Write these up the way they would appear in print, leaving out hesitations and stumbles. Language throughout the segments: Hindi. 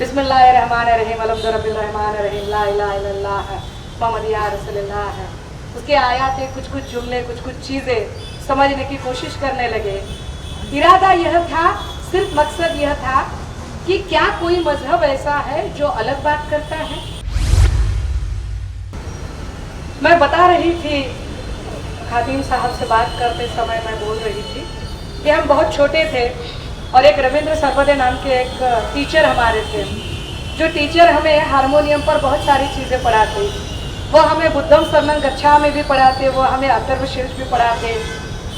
बिस्मिल्लाहिर्रहमानिर्रहीम अल्हम्दुलिल्लाहिर्रहमानिर्रहीम ला इलाहा इल्लल्लाह मुहम्मद या रसूलुल्लाह है। उसके आयात कुछ कुछ जुमले कुछ कुछ चीज़ें समझने की कोशिश करने लगे। इरादा यह था, सिर्फ मकसद यह था कि क्या कोई मजहब ऐसा है जो अलग बात करता है। मैं बता रही थी, खातिम साहब से बात करते समय मैं बोल रही थी कि हम बहुत छोटे थे और एक रविंद्र सरवदे नाम के एक टीचर हमारे थे, जो टीचर हमें हारमोनियम पर बहुत सारी चीज़ें पढ़ाते। वो हमें बुद्धम शरणं गच्छामि में भी पढ़ाते, वो हमें अथर्वशीर्ष भी पढ़ाते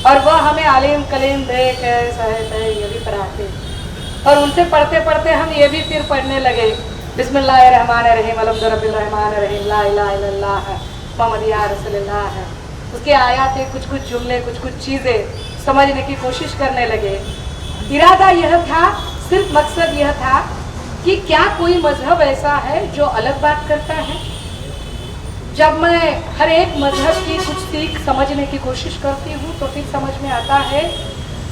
और वह हमें आलिम कलीम देख ये भी पढ़ाते। और उनसे पढ़ते पढ़ते हम ये भी फिर पढ़ने लगे, बिस्मिल्लाहिर्रहमानिर्रहीम अल्हम्दुलिल्लाहिर्रहमानिर्रहीम ला इलाहा इल्लल्लाह मुहम्मद या रसूलुल्लाह है। उसके आयात कुछ कुछ जुमले कुछ कुछ चीज़ें समझने की कोशिश करने लगे। इरादा यह था, सिर्फ मकसद यह था कि क्या कोई मजहब ऐसा है जो अलग बात करता है। जब मैं हर एक मजहब की कुछ सीख समझने की कोशिश करती हूँ तो फिर समझ में आता है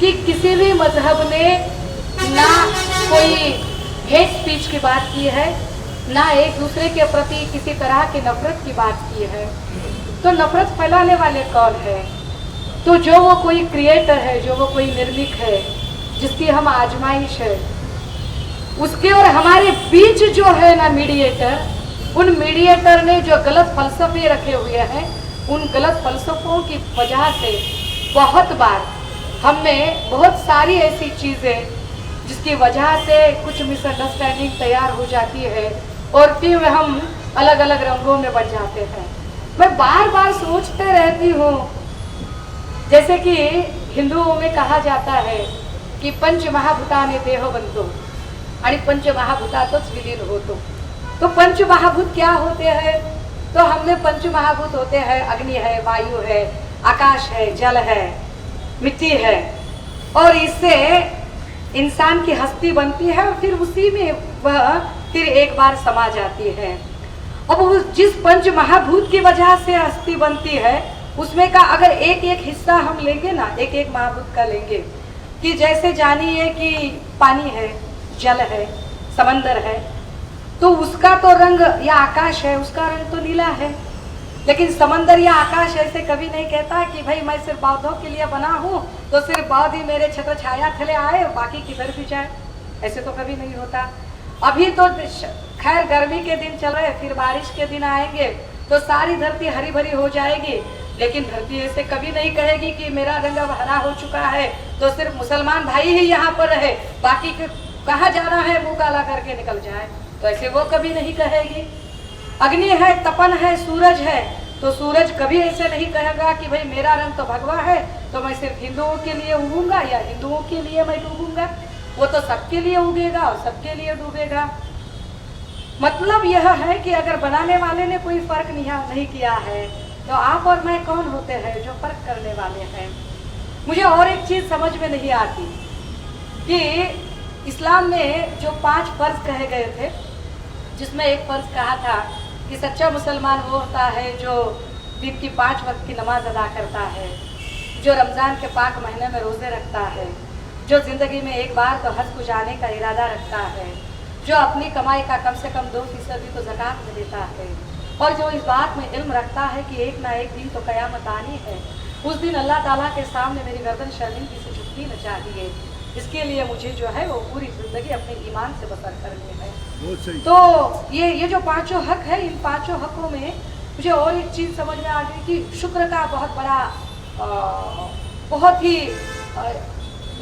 कि किसी भी मजहब ने ना कोई हेट स्पीच की बात की है, ना एक दूसरे के प्रति किसी तरह की नफरत की बात की है। तो नफरत फैलाने वाले कौन है? तो जो वो कोई क्रिएटर है, जो वो कोई निर्मिक है, जिसकी हम आजमाइश है, उसके और हमारे बीच जो है ना मीडिएटर, उन मीडिएटर ने जो गलत फलसफे रखे हुए हैं, उन गलत फलसफों की वजह से बहुत बार हमें बहुत सारी ऐसी चीज़ें जिसकी वजह से कुछ मिसअंडरस्टैंडिंग तैयार हो जाती है और फिर हम अलग अलग रंगों में बढ़ जाते हैं। मैं बार बार सोचते रहती हूँ, जैसे कि हिंदुओं में कहा जाता है कि पंच महाभूतानि देहो बंधो आणि पंच महाभूतातच विलीन होतो। तो पंच महाभूत क्या होते हैं? तो हमने पंच महाभूत होते हैं, अग्नि है, वायु है, आकाश है, जल है, मिट्टी है, और इससे इंसान की हस्ती बनती है और फिर उसी में वह फिर एक बार समा जाती है। अब उस जिस पंच महाभूत की वजह से हस्ती बनती है, उसमें का अगर एक एक हिस्सा हम लेंगे ना, एक एक महाभूत का लेंगे, कि जैसे जानिए कि पानी है, जल है, समंदर है, तो उसका तो रंग, या आकाश है उसका रंग तो नीला है, लेकिन समंदर या आकाश ऐसे कभी नहीं कहता कि भाई मैं सिर्फ पौधों के लिए बना हूँ तो सिर्फ पौध ही मेरे छत्र छाया थले आए, बाकी किधर भी जाए, ऐसे तो कभी नहीं होता। अभी तो खैर गर्मी के दिन चल रहे, फिर बारिश के दिन आएंगे तो सारी धरती हरी भरी हो जाएगी, लेकिन धरती ऐसे कभी नहीं कहेगी कि मेरा रंग अब हरा हो चुका है तो सिर्फ मुसलमान भाई ही यहाँ पर रहे, बाकी कहाँ जाना है मुँह काला करके निकल जाए, तो ऐसे वो कभी नहीं कहेगी। अग्नि है, तपन है, सूरज है, तो सूरज कभी ऐसे नहीं कहेगा कि भाई मेरा रंग तो भगवा है तो मैं सिर्फ हिंदुओं के लिए उगूंगा या हिंदुओं के लिए मैं डूबूंगा। वो तो सबके लिए उगेगा और सबके लिए डूबेगा। मतलब यह है कि अगर बनाने वाले ने कोई फर्क नहीं किया है तो आप और मैं कौन होते हैं जो फर्क करने वाले हैं। मुझे और एक चीज समझ में नहीं आती कि इस्लाम में जो 5 फर्ज कहे गए थे, जिसमें एक फर्ज कहा था कि सच्चा मुसलमान वो होता है जो दिन की 5 वक्त की नमाज अदा करता है, जो रमज़ान के पाक महीने में रोज़े रखता है, जो ज़िंदगी में एक बार तो हज को जाने का इरादा रखता है, जो अपनी कमाई का कम से कम 2% तो ज़कात में देता है, और जो इस बात में इल्म रखता है कि एक ना एक दिन तो क़यामत आनी है, उस दिन अल्लाह ताला के सामने मेरी गर्दन शर्मिंदगी से झुकनी न चाहिए। इसके लिए मुझे जो है वो पूरी ज़िंदगी अपने ईमान से बसर करनी है। तो ये जो 5 हक है, इन 5 हकों में मुझे और एक चीज़ समझ में आ गई कि शुक्र का बहुत बड़ा बहुत ही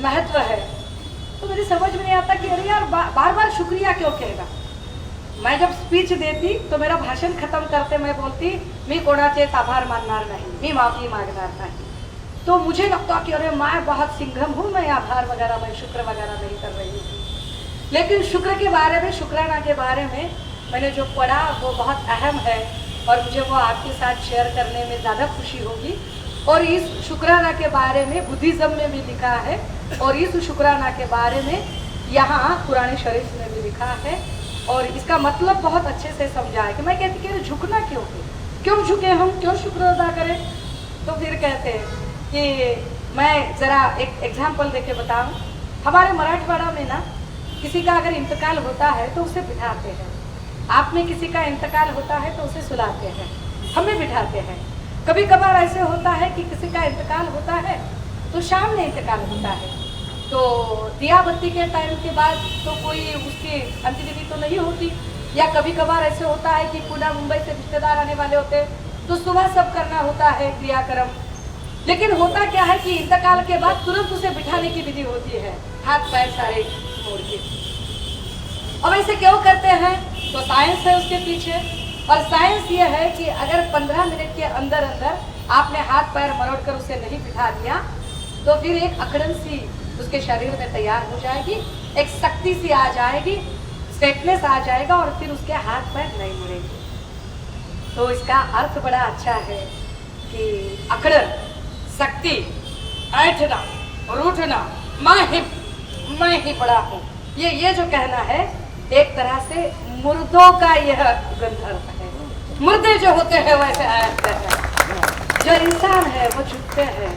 महत्व है। तो मुझे समझ में नहीं आता कि अरे यार बार बार शुक्रिया क्यों कहेगा। मैं जब स्पीच देती तो मेरा भाषण खत्म करते मैं बोलती मी कोणाचे आभार मानणार नाही, मी माफी मागणार नहीं। तो मुझे लगता कि अरे मैं बहुत सिंघम हूँ, मैं आभार वगैरह मैं शुक्र वगैरह नहीं कर रही थी। लेकिन शुक्र के बारे में, शुक्राना के बारे में मैंने जो पढ़ा वो बहुत अहम है और मुझे वो आपके साथ शेयर करने में ज़्यादा खुशी होगी। और इस शुक्राना के बारे में बुद्धिज़्म में भी लिखा है और इस शुक्राना के बारे में यहाँ कुरान शरीफ में भी लिखा है और इसका मतलब बहुत अच्छे से समझा है। कि मैं कहती कि झुकना क्यों झुके हम, क्यों शुक्र अदा करें। तो फिर कहते हैं कि मैं ज़रा एक एग्जाम्पल देके बताऊँ। हमारे मराठवाड़ा में ना किसी का अगर इंतकाल होता है तो उसे बिठाते हैं, आप में किसी का इंतकाल होता है तो उसे सुलाते हैं, हमें बिठाते हैं। कभी कभार ऐसे होता है कि किसी का इंतकाल होता है तो शाम में इंतकाल होता है, तो दिया बत्ती के टाइम के बाद तो कोई उसकी अंत्यविधि तो नहीं होती, या कभी कभार ऐसे होता है कि पुणे मुंबई से रिश्तेदार आने वाले होते हैं तो सुबह सब करना होता है क्रियाक्रम। लेकिन होता क्या है कि इंतकाल के बाद तुरंत उसे बिठाने की विधि होती है, हाथ पैर सारे मोड़ के। अब ऐसे क्यों करते हैं? तो साइंस है उसके पीछे, और साइंस ये है कि अगर 15 मिनट के अंदर अंदर आपने हाथ पैर मरोड़ कर उसे नहीं बिठा दिया तो फिर एक अकड़न सी उसके शरीर में तैयार हो जाएगी, एक शक्ति सी आ जाएगी, स्ट्रेटनेस आ जाएगा और फिर उसके हाथ पैर नहीं मुड़ेंगे। तो इसका अर्थ बड़ा अच्छा है कि अकड़न, शक्ति, ऐठना, रूठना, मैं ही बड़ा हूँ, ये जो कहना है एक तरह से मुर्दों का यह गंधर्व है। मुर्दे जो होते हैं वैसे ऐठते हैं, जो इंसान है वो झुकते हैं,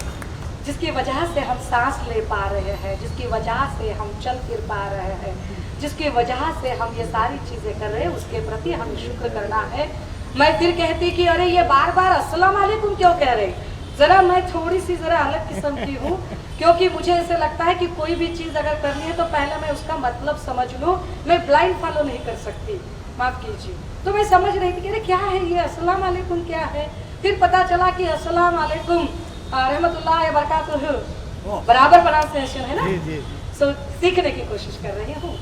जिसकी वजह से हम सांस ले पा रहे हैं, जिसकी वजह से हम चल फिर पा रहे हैं, जिसकी वजह से हम ये सारी चीजें कर रहे हैं, उसके प्रति हमें शुक्र करना है। मैं फिर कहती कि अरे ये बार बार अस्सलाम वालेकुम क्यों कह रहे? जरा मैं थोड़ी सी जरा अलग किस्म की हूँ, क्योंकि मुझे ऐसे लगता है कि कोई भी चीज अगर करनी है तो पहले मैं उसका मतलब समझ लूँ, मैं ब्लाइंड फॉलो नहीं कर सकती, माफ कीजिए। तो मैं समझ रही थी कि अरे क्या है ये अस्सलाम वालेकुम क्या है? फिर पता चला कि अस्सलाम वालेकुम रहमतुल्लाह बरकातुहू बराबर प्रोनाउंसिएशन है ना। सो सीखने की कोशिश कर रही हूँ,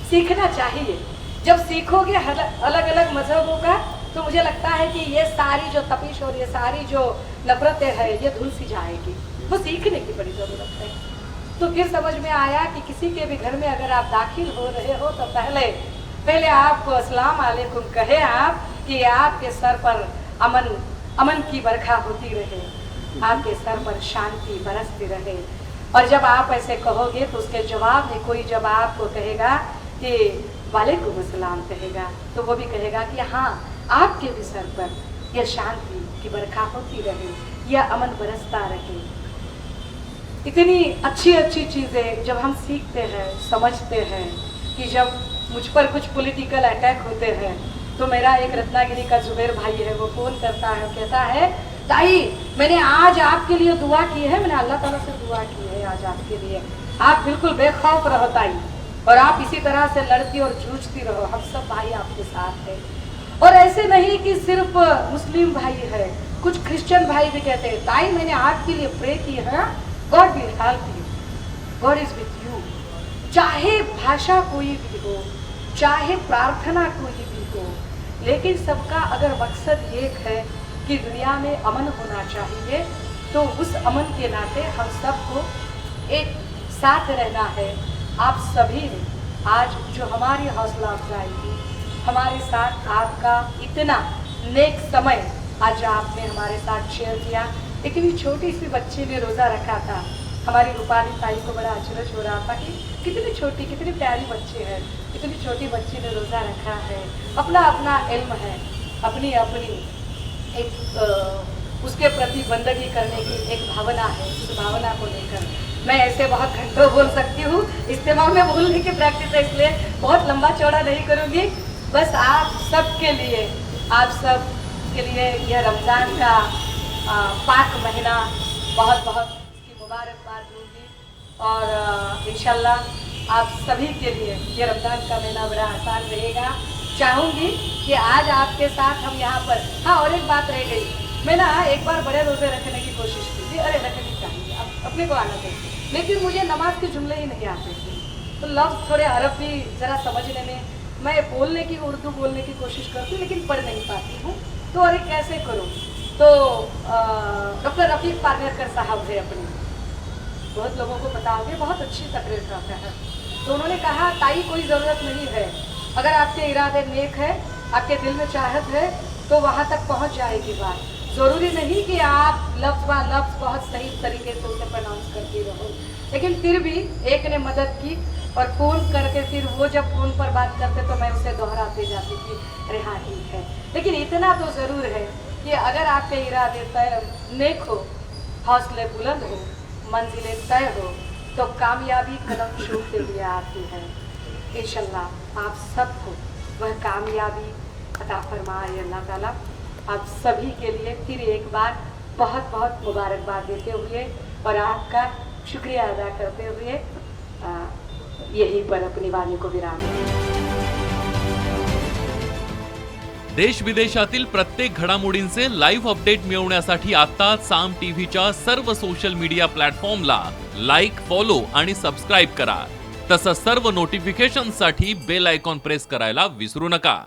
सीखना चाहिए। जब सीखोगे अलग अलग मजहबों का तो मुझे लगता है कि ये सारी जो तपिश और ये सारी जो नफरतें हैं ये धुल सी जाएगी। वो सीखने की बड़ी ज़रूरत है। तो फिर समझ में आया कि किसी के भी घर में अगर आप दाखिल हो रहे हो तो पहले आपको अस्सलाम वालेकुम कहे आप कि आपके सर पर अमन की बरखा होती रहे, आपके सर पर शांति बरसती रहे। और जब आप ऐसे कहोगे तो उसके जवाब में कोई जब आपको कहेगा कि वालेकुम अस्सलाम कहेगा तो वो भी कहेगा कि हाँ आपके भी सर पर यह शांति की बरखा होती रहे, यह अमन बरसता रहे। इतनी अच्छी अच्छी चीज़ें जब हम सीखते हैं, समझते हैं कि जब मुझ पर कुछ पॉलिटिकल अटैक होते हैं तो मेरा एक रत्नागिरी का जुबैर भाई है, वो फ़ोन करता है, कहता है ताई मैंने आज आपके लिए दुआ की है, मैंने अल्लाह ताला से दुआ की है आज आपके लिए, आप बिल्कुल बेखौफ रहो ताई, और आप इसी तरह से लड़ती और जूझती रहो, हम सब भाई आपके साथ हैं। और ऐसे नहीं कि सिर्फ मुस्लिम भाई है, कुछ क्रिश्चियन भाई भी कहते हैं ताई मैंने आपके लिए प्रे की है, God will help you, God is with you. चाहे भाषा कोई भी हो, चाहे प्रार्थना कोई भी हो, लेकिन सबका अगर मकसद एक है कि दुनिया में अमन होना चाहिए, तो उस अमन के नाते हम सबको एक साथ रहना है। आप सभी ने आज जो हमारी हौसला अफजाई की, हमारे साथ आपका इतना नेक समय आज आपने हमारे साथ शेयर किया। इतनी छोटी सी बच्ची ने रोज़ा रखा था, हमारी रूपाली ताई को बड़ा अचरज हो रहा था कि कितनी छोटी कितनी प्यारी बच्ची है, इतनी छोटी बच्ची ने रोज़ा रखा है, अपना अपना इल्म है, अपनी अपनी एक उसके प्रति बंदगी करने की एक भावना है। उस भावना को लेकर मैं ऐसे बहुत घंटों बोल सकती हूँ, इस्तेमाल में बोलने की प्रैक्टिस है, इसलिए बहुत लंबा चौड़ा नहीं करूँगी। बस आप सब के लिए यह रमज़ान का पाक महीना बहुत बहुत की मुबारकबाद दूँगी, और इंशाल्लाह आप सभी के लिए ये रमज़ान का महीना बड़ा आसान रहेगा। चाहूँगी कि आज आपके साथ हम यहाँ पर, हाँ और एक बात रह गई, मैं ना एक बार बड़े रोज़े रखने की कोशिश की थी, अरे रखनी चाहिए अपने को आना चाहिए, लेकिन मुझे नमाज के जुमले ही नहीं आते थे, तो लफ्ज़ थोड़े अरबी ज़रा समझने में, मैं बोलने की उर्दू बोलने की कोशिश करती हूँ लेकिन पढ़ नहीं पाती हूँ, तो अरे कैसे करूँ। तो डॉक्टर रफ़ीक पारनेरकर साहब है अपने, बहुत लोगों को पता होगा, बहुत अच्छी तकरीर करते हैं, तो उन्होंने कहा ताई कोई ज़रूरत नहीं है, अगर आपके इरादे नेक है, आपके दिल में चाहत है तो वहाँ तक पहुँच जाएगी बात। ज़रूरी नहीं कि आप लफ्ज़ व लफ्ज़ बहुत सही तरीके से उसे प्रोनाउंस करती रहो, लेकिन फिर भी एक ने मदद की और फ़ोन करके फिर वो जब फ़ोन पर बात करते तो मैं उसे दोहराते जाती थी, अरे हाँ ठीक है। लेकिन इतना तो ज़रूर है कि अगर आपके इरादे तय नेक हो, हौसले बुलंद हो, मंजिलें तय हो, तो कामयाबी कदम छूते हुए आती है। इंशाल्लाह आप सबको वह कामयाबी अता फरमाए अल्लाह ताला। आप सभी के लिए फिर एक बार बहुत बहुत मुबारकबाद देते हुए और आपका शुक्रिया अदा करते हुए यहीं पर अपनी वाणी को विराम देते हैं। देश विदेशातील प्रत्येक घडामोडींचे लाईव्ह अपडेट मिळवण्यासाठी आता साम टीव्हीच्या सर्व सोशल मीडिया प्लॅटफॉर्मला लाईक, फॉलो आणि सबस्क्राईब करा। तसंच सर्व नोटिफिकेशनसाठी बेल आयकॉन प्रेस करायला विसरू नका।